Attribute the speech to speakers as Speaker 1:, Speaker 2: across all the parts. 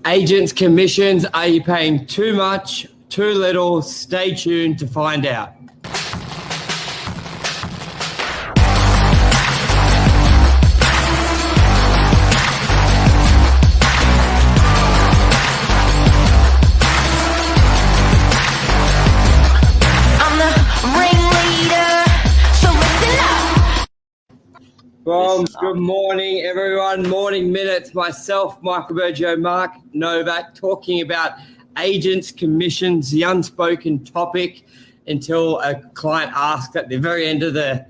Speaker 1: Agents' commissions, are you paying too much, too little? Stay tuned to find out. Well, good morning, everyone. Morning Minutes. Myself, Michael Bergio, Mark Novak, talking about agents' commissions, the unspoken topic until a client asks at the very end of the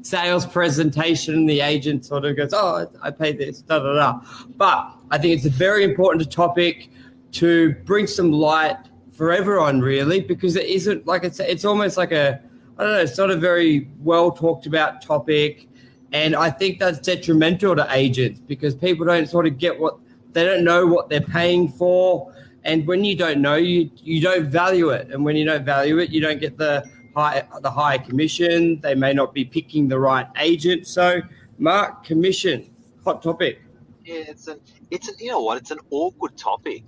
Speaker 1: sales presentation, the agent sort of goes, oh, I pay this, da, da, da. But I think it's a very important topic to bring some light for everyone, really, because it isn't, like it's almost like it's not a very well talked about topic. And I think that's detrimental to agents because people don't sort of get they don't know what they're paying for. And when you don't know, you don't value it. And when you don't value it, you don't get the higher commission. They may not be picking the right agent. So, Mark, commission, hot topic.
Speaker 2: Yeah, it's an awkward topic,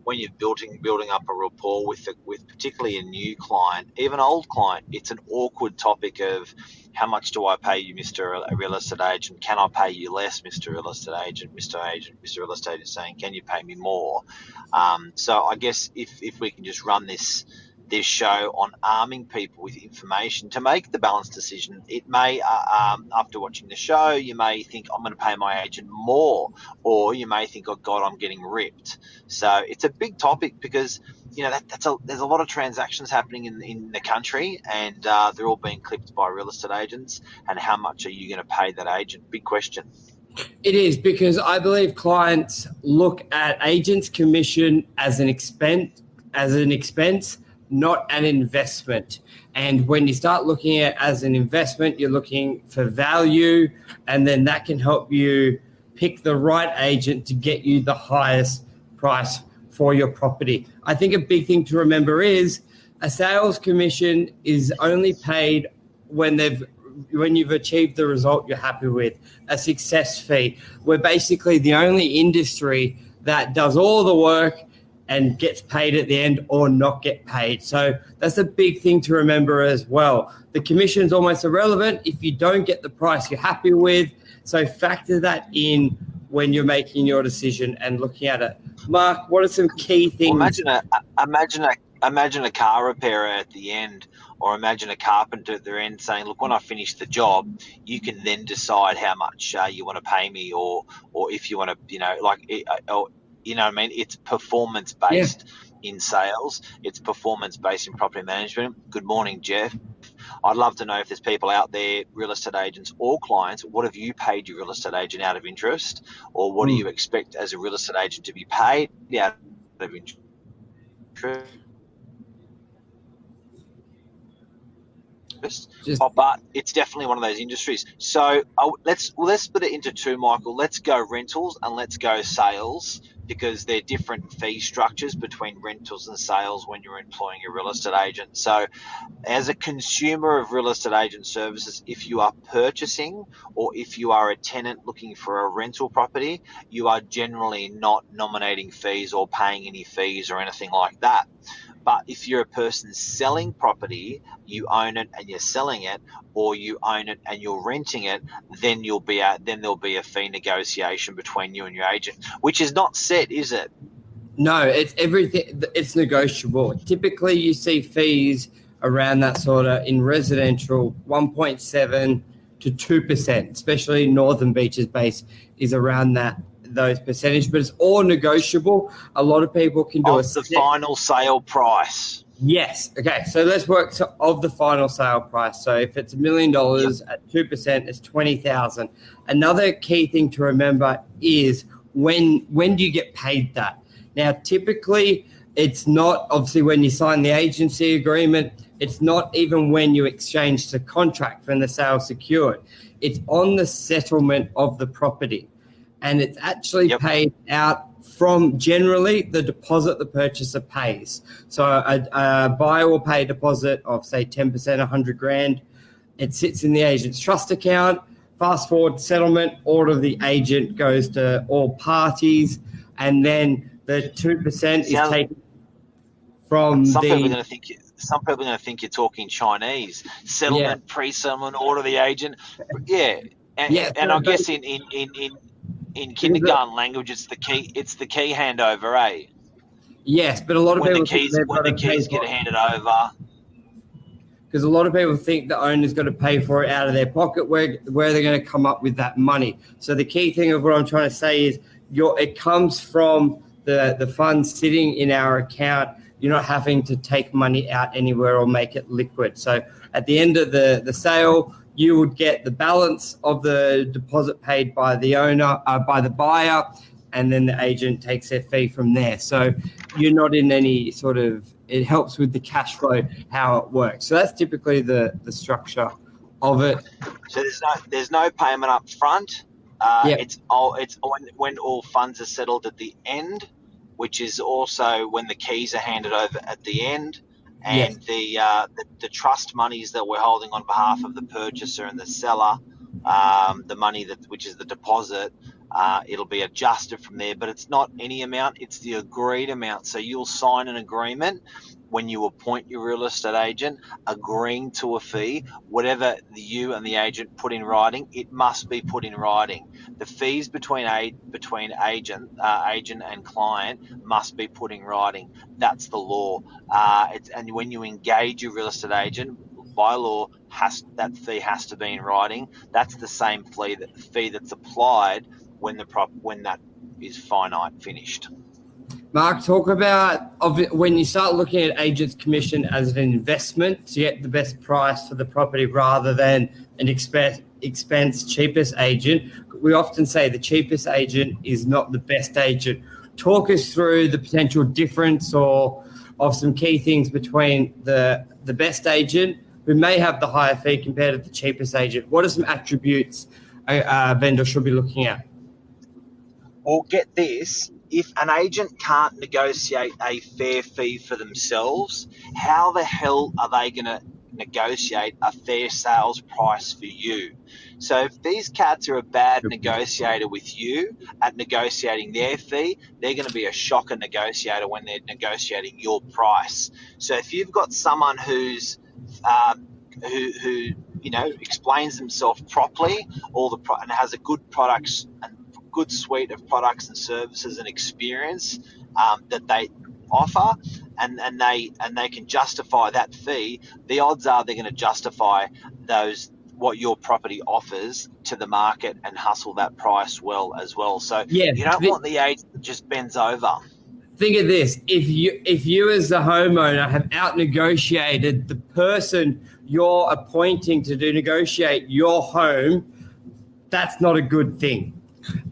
Speaker 2: when you're building up a rapport with particularly a new client, even an old client. It's an awkward topic of how much do I pay you, Mr. Real Estate Agent? Can I pay you less, Mr. Real Estate Agent? Mr. Real Estate is saying, can you pay me more? So I guess if we can just run this show on arming people with information to make the balanced decision. It may, after watching the show, you may think, I'm going to pay my agent more, or you may think, oh God, I'm getting ripped. So it's a big topic because, there's a lot of transactions happening in the country, and they're all being clipped by real estate agents. And how much are you going to pay that agent? Big question.
Speaker 1: It is, because I believe clients look at agents' commission as an expense, not an investment. And when you start looking at it as an investment, you're looking for value, and then that can help you pick the right agent to get you the highest price for your property. I think a big thing to remember is a sales commission is only paid when you've achieved the result you're happy with. A success fee. We're basically the only industry that does all the work and gets paid at the end or not get paid. So that's a big thing to remember as well. The commission is almost irrelevant if you don't get the price you're happy with. So factor that in when you're making your decision and looking at it. Mark, what are some key things?
Speaker 2: Well, imagine a car repairer at the end, or imagine a carpenter at their end saying, look, when I finish the job, you can then decide how much you want to pay me, or if you want to, it's performance based in sales. It's performance based in property management. Good morning, Jeff. I'd love to know if there's people out there, real estate agents or clients, what have you paid your real estate agent out of interest, or what do you expect as a real estate agent to be paid out of interest? But it's definitely one of those industries. So let's split it into two, Michael. Let's go rentals and let's go sales, because they're different fee structures between rentals and sales when you're employing a real estate agent. So as a consumer of real estate agent services, if you are purchasing or if you are a tenant looking for a rental property, you are generally not nominating fees or paying any fees or anything like that. But if you're a person selling property, you own it and you're selling it, or you own it and you're renting it, then there'll be a fee negotiation between you and your agent, which is not set, is it?
Speaker 1: No, it's everything. It's negotiable. Typically, you see fees around that sort of in residential 1.7 to 2%, especially Northern Beaches base is around those percentage, but it's all negotiable. A lot of people can do
Speaker 2: the final sale price.
Speaker 1: Yes. Okay. So let's work of the final sale price. So if it's $1 million at 2%, it's $20,000. Another key thing to remember is when do you get paid that? Now, typically, it's not obviously when you sign the agency agreement. It's not even when you exchange the contract when the sale secured. It's on the settlement of the property. And it's actually paid out from generally the deposit the purchaser pays. So a buyer will pay a deposit of, say, 10%, $100,000. It sits in the agent's trust account fast forward settlement, order of the agent goes to all parties, and then the 2% is taken from
Speaker 2: Some
Speaker 1: the...
Speaker 2: people are going to think some people are going to think you're talking Chinese. Settlement, pre-settlement, order of the agent. Yeah, and I guess in kindergarten language, it's the key handover, eh?
Speaker 1: Yes, but a lot of
Speaker 2: when
Speaker 1: people
Speaker 2: the keys get handed over.
Speaker 1: Because a lot of people think the owner's got to pay for it out of their pocket. Where they're going to come up with that money? So the key thing of what I'm trying to say is, it comes from the funds sitting in our account. You're not having to take money out anywhere or make it liquid. So at the end of the sale, you would get the balance of the deposit paid by the owner, by the buyer, and then the agent takes their fee from there. So you're not in any sort of, it helps with the cash flow, how it works. So that's typically the structure of it.
Speaker 2: So there's no payment up front. It's when all funds are settled at the end, which is also when the keys are handed over at the end, and the trust monies that we're holding on behalf of the purchaser and the seller, the money which is the deposit, it'll be adjusted from there, but it's not any amount, it's the agreed amount. So you'll sign an agreement when you appoint your real estate agent, agreeing to a fee. Whatever you and the agent put in writing, it must be put in writing. The fees between agent and client must be put in writing. That's the law. And when you engage your real estate agent, by law, that fee has to be in writing. That's the same fee that's applied when that is finished.
Speaker 1: Mark, talk about when you start looking at agent's commission as an investment to get the best price for the property rather than an expense cheapest agent. We often say the cheapest agent is not the best agent. Talk us through the potential difference or of some key things between the best agent, who may have the higher fee, compared to the cheapest agent. What are some attributes a vendor should be looking at?
Speaker 2: Well, get this. If an agent can't negotiate a fair fee for themselves, how the hell are they going to negotiate a fair sales price for you? So if these cats are a bad negotiator with you at negotiating their fee, they're going to be a shocker negotiator when they're negotiating your price. So if you've got someone who's who explains themselves properly, and has a good products and good suite of products and services and experience that they offer, and they can justify that fee, the odds are they're going to justify what your property offers to the market and hustle that price well as well. So you don't want the agent that just bends over.
Speaker 1: Think of this: if you as the homeowner have out negotiated the person you're appointing to negotiate your home, that's not a good thing.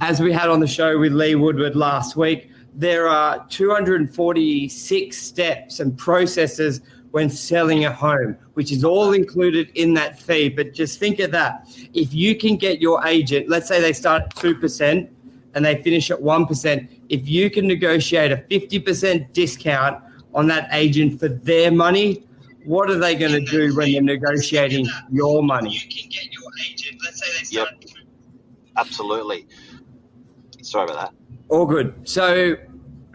Speaker 1: As we had on the show with Lee Woodward last week, there are 246 steps and processes when selling a home, which is all included in that fee. But just think of that. If you can get your agent, let's say they start at 2% and they finish at 1%, if you can negotiate a 50% discount on that agent for their money, what are they going to do when they're negotiating your money?
Speaker 2: You can get your agent, let's say they start at 2%. Absolutely. Sorry about that.
Speaker 1: All good. So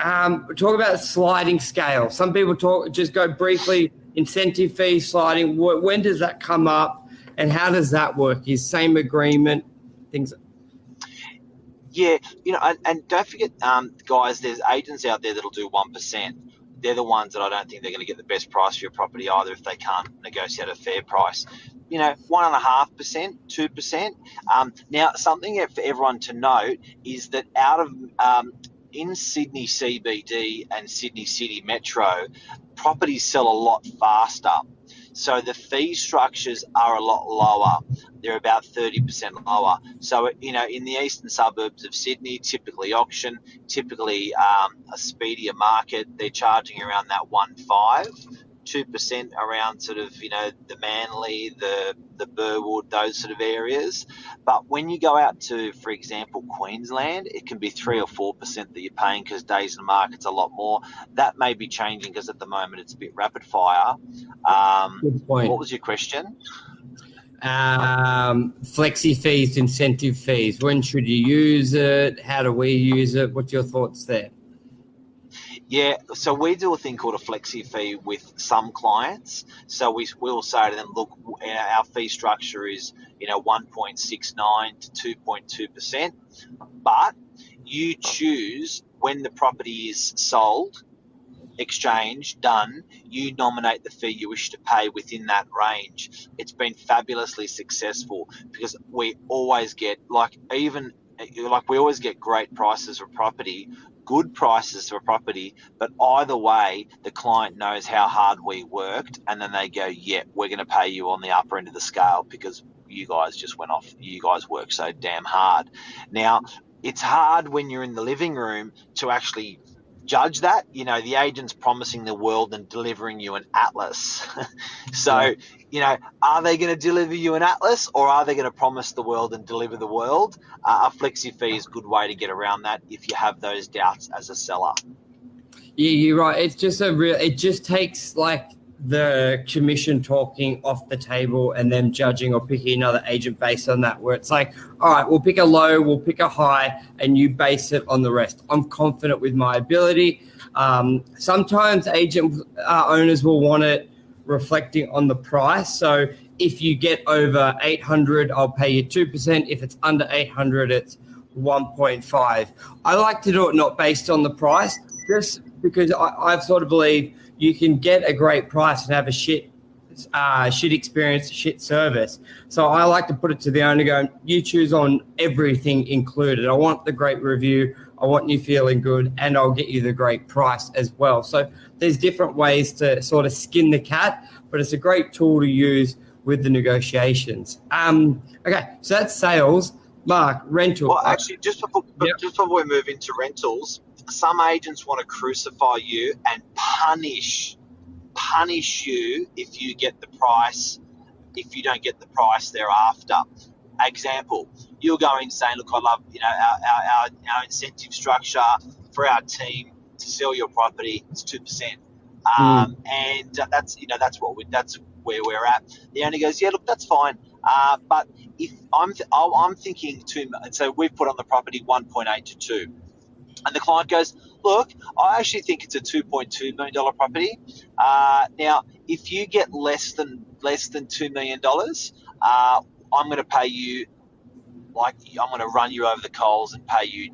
Speaker 1: talk about sliding scale. Some people just go briefly, incentive fee sliding. When does that come up and how does that work? Is same agreement, things?
Speaker 2: Yeah, and don't forget, guys, there's agents out there that'll do 1%. They're the ones that I don't think they're going to get the best price for your property either if they can't negotiate a fair price. 1.5%, 2%. Now, something for everyone to note is that in Sydney CBD and Sydney City Metro, properties sell a lot faster. So the fee structures are a lot lower. They're about 30% lower. So, in the eastern suburbs of Sydney, typically auction, typically a speedier market, they're charging around that 1.5%. 2% around sort of, the Manly, the Burwood, those sort of areas. But when you go out to, for example, Queensland, it can be 3 or 4% that you're paying because days in the market's a lot more. That may be changing because at the moment it's a bit rapid fire.
Speaker 1: Good point.
Speaker 2: What was your question?
Speaker 1: Flexi fees, incentive fees. When should you use it? How do we use it? What's your thoughts there?
Speaker 2: Yeah, so we do a thing called a flexi fee with some clients. So we'll say to them, look, our fee structure is 1.69 to 2.2%, but you choose when the property is sold, exchange, done, you nominate the fee you wish to pay within that range. It's been fabulously successful because we always get we always get great prices for property, good prices for property, but either way, the client knows how hard we worked, and then they go, yeah, we're going to pay you on the upper end of the scale because you guys just went off, you guys worked so damn hard. Now, it's hard when you're in the living room to actually judge that. The agent's promising the world and delivering you an atlas. So, are they going to deliver you an atlas, or are they going to promise the world and deliver the world? A flexi fee is a good way to get around that if you have those doubts as a seller.
Speaker 1: Yeah, you're right. It's just it just takes the commission talking off the table and them judging or picking another agent based on that, where it's like, all right, we'll pick a low, we'll pick a high, and you base it on the rest. I'm confident with my ability. Sometimes agent owners will want it reflecting on the price. So if you get over 800, I'll pay you 2%. If it's under 800, it's 1.5. I like to do it not based on the price, just because I've sort of believe you can get a great price and have a shit experience, shit service. So I like to put it to the owner, go, you choose on everything included. I want the great review, I want you feeling good, and I'll get you the great price as well. So there's different ways to sort of skin the cat, but it's a great tool to use with the negotiations. Okay, so that's sales. Mark, rental.
Speaker 2: Well, actually, just before we move into rentals, some agents want to crucify you and punish you if you don't get the price thereafter. Example, you'll go in saying, look, I love our incentive structure for our team to sell your property, it's 2%. And that's where we're at. The owner goes, yeah, look, that's fine. But if I'm thinking so we've put on the property 1.8 to 2. And the client goes, look, I actually think it's a $2.2 million property. Now, if you get less than $2 million, I'm going to pay you, I'm going to run you over the coals and pay you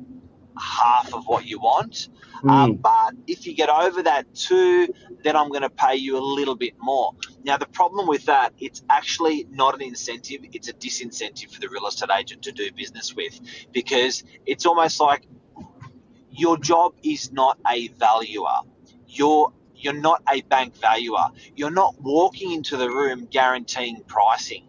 Speaker 2: half of what you want. But if you get over that too, then I'm going to pay you a little bit more. Now, the problem with that, it's actually not an incentive. It's a disincentive for the real estate agent to do business with, because it's almost like your job is not a valuer. You're not a bank valuer. You're not walking into the room guaranteeing pricing.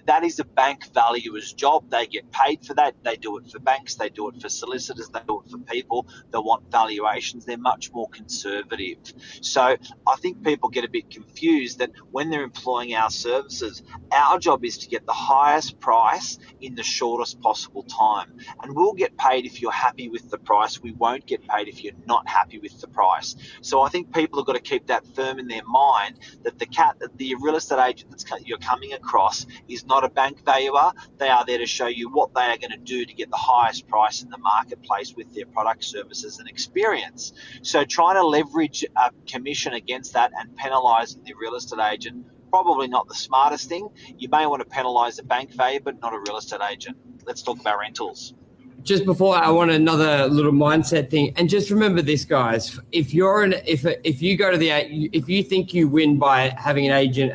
Speaker 2: That is a bank valuer's job. They get paid for that. They do it for banks. They do it for solicitors. They do it for people that want valuations. They're much more conservative. So I think people get a bit confused that when they're employing our services, our job is to get the highest price in the shortest possible time. And we'll get paid if you're happy with the price. We won't get paid if you're not happy with the price. So I think people have got to keep that firm in their mind, that the real estate agent you're coming across is not a bank valuer. They are there to show you what they are going to do to get the highest price in the marketplace with their product, services, and experience. So trying to leverage a commission against that and penalising the real estate agent, probably not the smartest thing. You may want to penalise a bank value, but not a real estate agent. Let's talk about rentals.
Speaker 1: Just before, I want another little mindset thing, and just remember this, guys. If you go to if you think you win by having an agent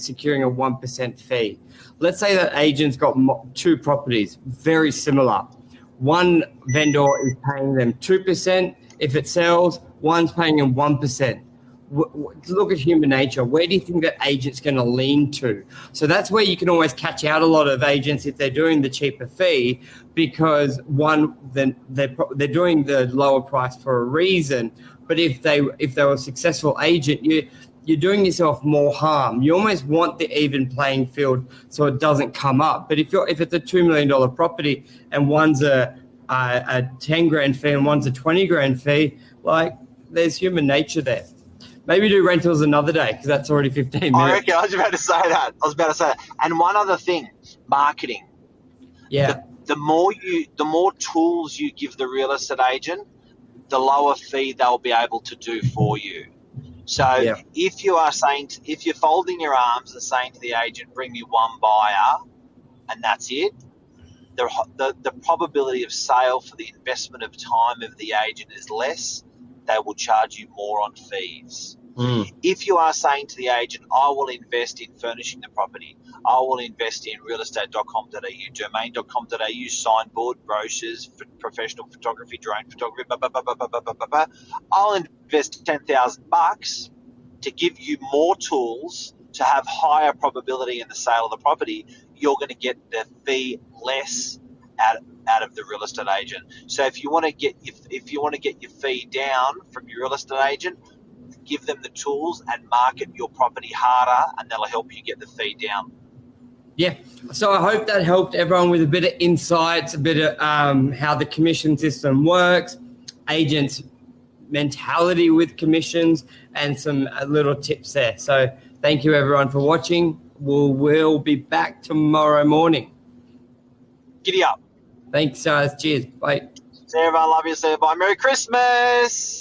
Speaker 1: securing a 1% fee. Let's say that agent's got two properties, very similar. One vendor is paying them 2%. If it sells, one's paying them 1%. Look at human nature. Where do you think that agent's going to lean to? So that's where you can always catch out a lot of agents if they're doing the cheaper fee, because they're doing the lower price for a reason. But if they were a successful agent, you're doing yourself more harm. You almost want the even playing field so it doesn't come up. But if it's a $2 million property and one's a 10 grand fee and one's a 20 grand fee, there's human nature there. Maybe do rentals another day because that's already 15
Speaker 2: I
Speaker 1: minutes.
Speaker 2: reckon I was about to say that. And one other thing, marketing.
Speaker 1: Yeah.
Speaker 2: The more tools you give the real estate agent, the lower fee they'll be able to do for you. So if you're folding your arms and saying to the agent, bring me one buyer, and that's it, the probability of sale for the investment of time of the agent is less. They will charge you more on fees. If you are saying to the agent, I will invest in furnishing the property, I will invest in realestate.com.au, domain.com.au, signboard, brochures, professional photography, drone photography, I'll invest $10,000 to give you more tools to have higher probability in the sale of the property. You're going to get the fee less out of the real estate agent. So if you want to get your fee down from your real estate agent, give them the tools and market your property harder, and that'll help you get the fee down.
Speaker 1: Yeah. So I hope that helped everyone with a bit of insights, a bit of how the commission system works, agents' mentality with commissions, and some little tips there. So thank you everyone for watching. We'll be back tomorrow morning.
Speaker 2: Giddy up.
Speaker 1: Thanks, guys. Cheers. Bye.
Speaker 2: See you, everyone. Love you. See you. Bye. Merry Christmas.